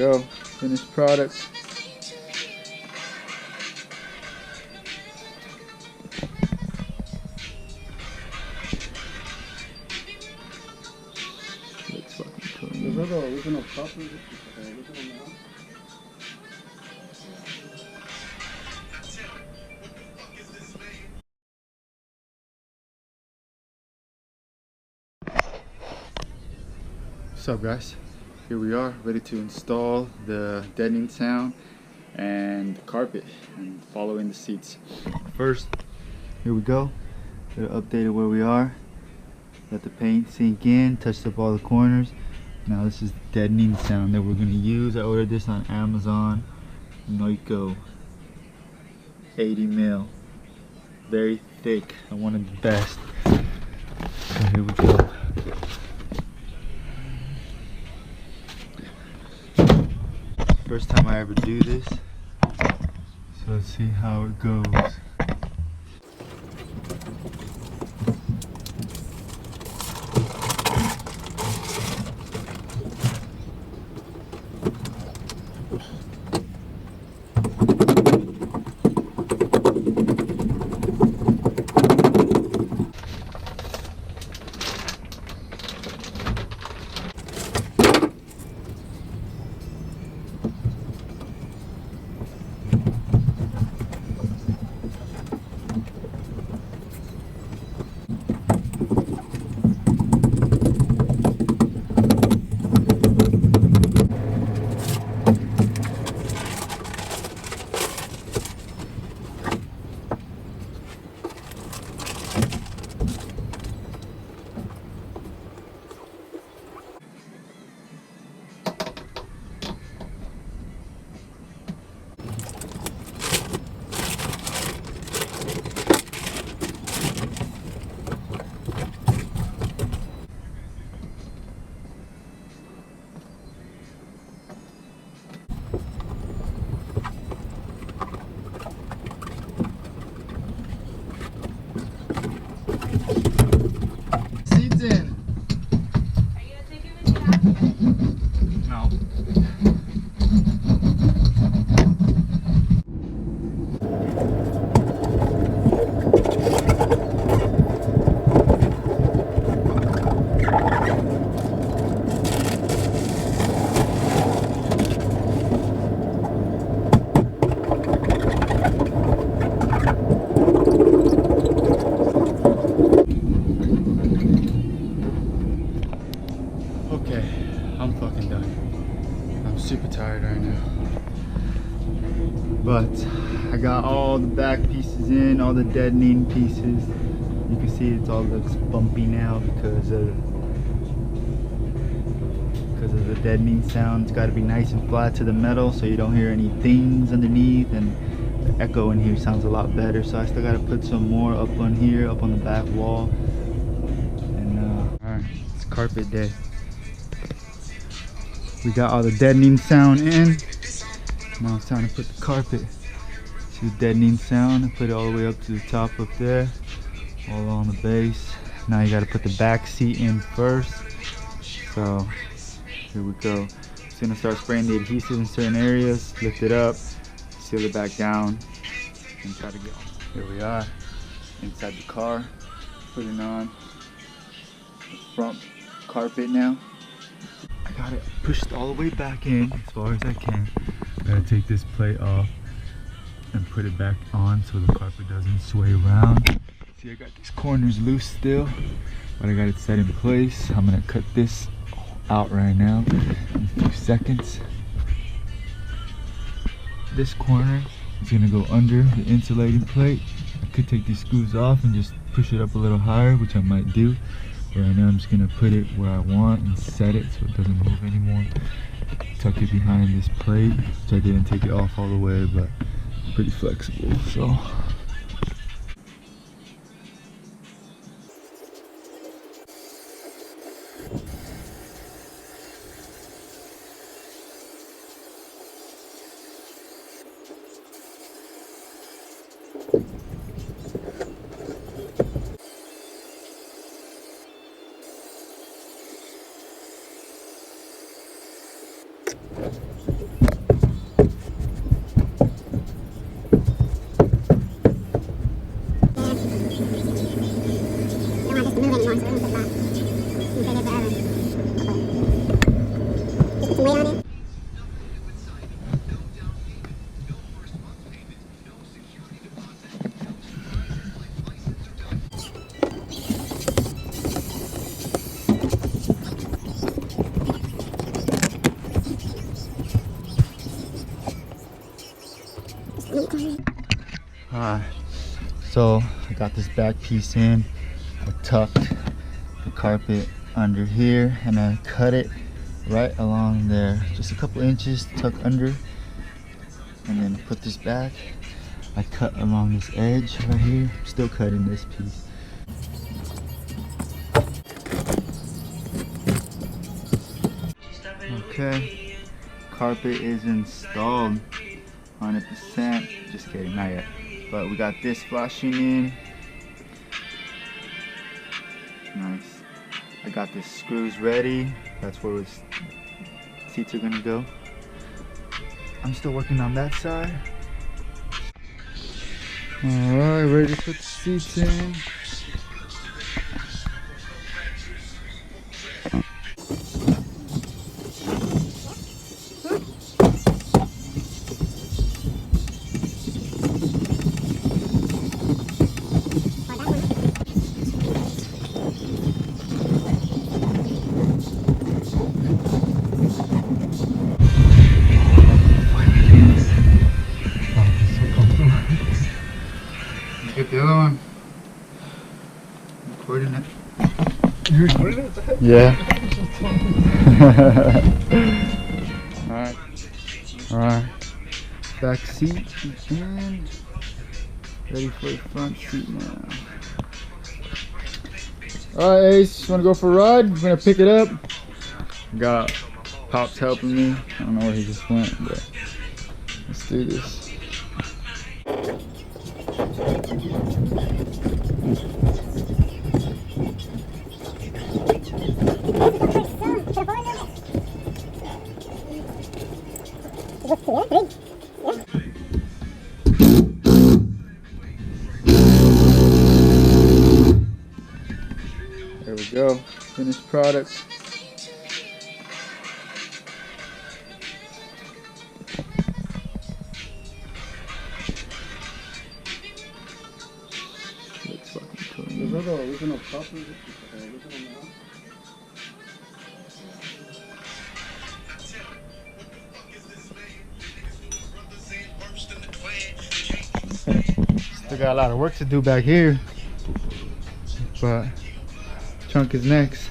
Go, finished product. Looks fucking clean. What's up, guys? Here we are, ready to install the deadening sound and the carpet and following the seats. First, here we go. Got updated where we are. Let the paint sink in, touched up all the corners. Now this is the deadening sound that we're gonna use. I ordered this on Amazon. Noiko 80 mil. Very thick. I wanted the best. So here we go. First time I ever do this, so let's see how it goes. Okay, I'm fucking done. I'm super tired right now. But I got all the back pieces in, all the deadening pieces. You can see it all looks bumpy now because of the deadening sound. It's got to be nice and flat to the metal so you don't hear any dings underneath, and the echo in here sounds a lot better. So I still got to put some more up on here, up on the back wall. And alright, it's carpet day. We got all the deadening sound in. Now it's time to put the carpet to the deadening sound and put it all the way up to the top up there, all on the base. Now you got to put the back seat in first. So here we go. It's gonna start spraying the adhesive in certain areas, lift it up, seal it back down, and try to get on. Here we are inside the car, putting on the front carpet now. I got it pushed all the way back in as far as I can. Gotta take this plate off and put it back on so the carpet doesn't sway around. See, I got these corners loose still, but I got it set in place. I'm gonna cut this out right now in a few seconds. This corner is gonna go under the insulating plate. I could take these screws off and just push it up a little higher, which I might do. But right now I'm just gonna put it where I want and set it so it doesn't move anymore. Tuck it behind this plate, which I didn't take it off all the way, but pretty flexible. So Alright, so I got this back piece in. I tucked the carpet under here and I cut it right along there, just a couple inches to tuck under, and then put this back. I cut along this edge right here, still cutting this piece. Okay, carpet is installed 100%. Just kidding, not yet. But we got this flashing in. Nice. I got the screws ready. That's where the seats are gonna go. I'm still working on that side. Alright, ready to put the seats in. Get the other one. Recording it. You recording it? Yeah. Alright. Alright. Back seat in. Ready for the front seat now. Alright, Ace, wanna go for a ride? We're gonna pick it up. Got Pops helping me. I don't know where he just went, but let's do this. There we go, finished product. Looks fucking clean. Still got a lot of work to do back here, but trunk is next.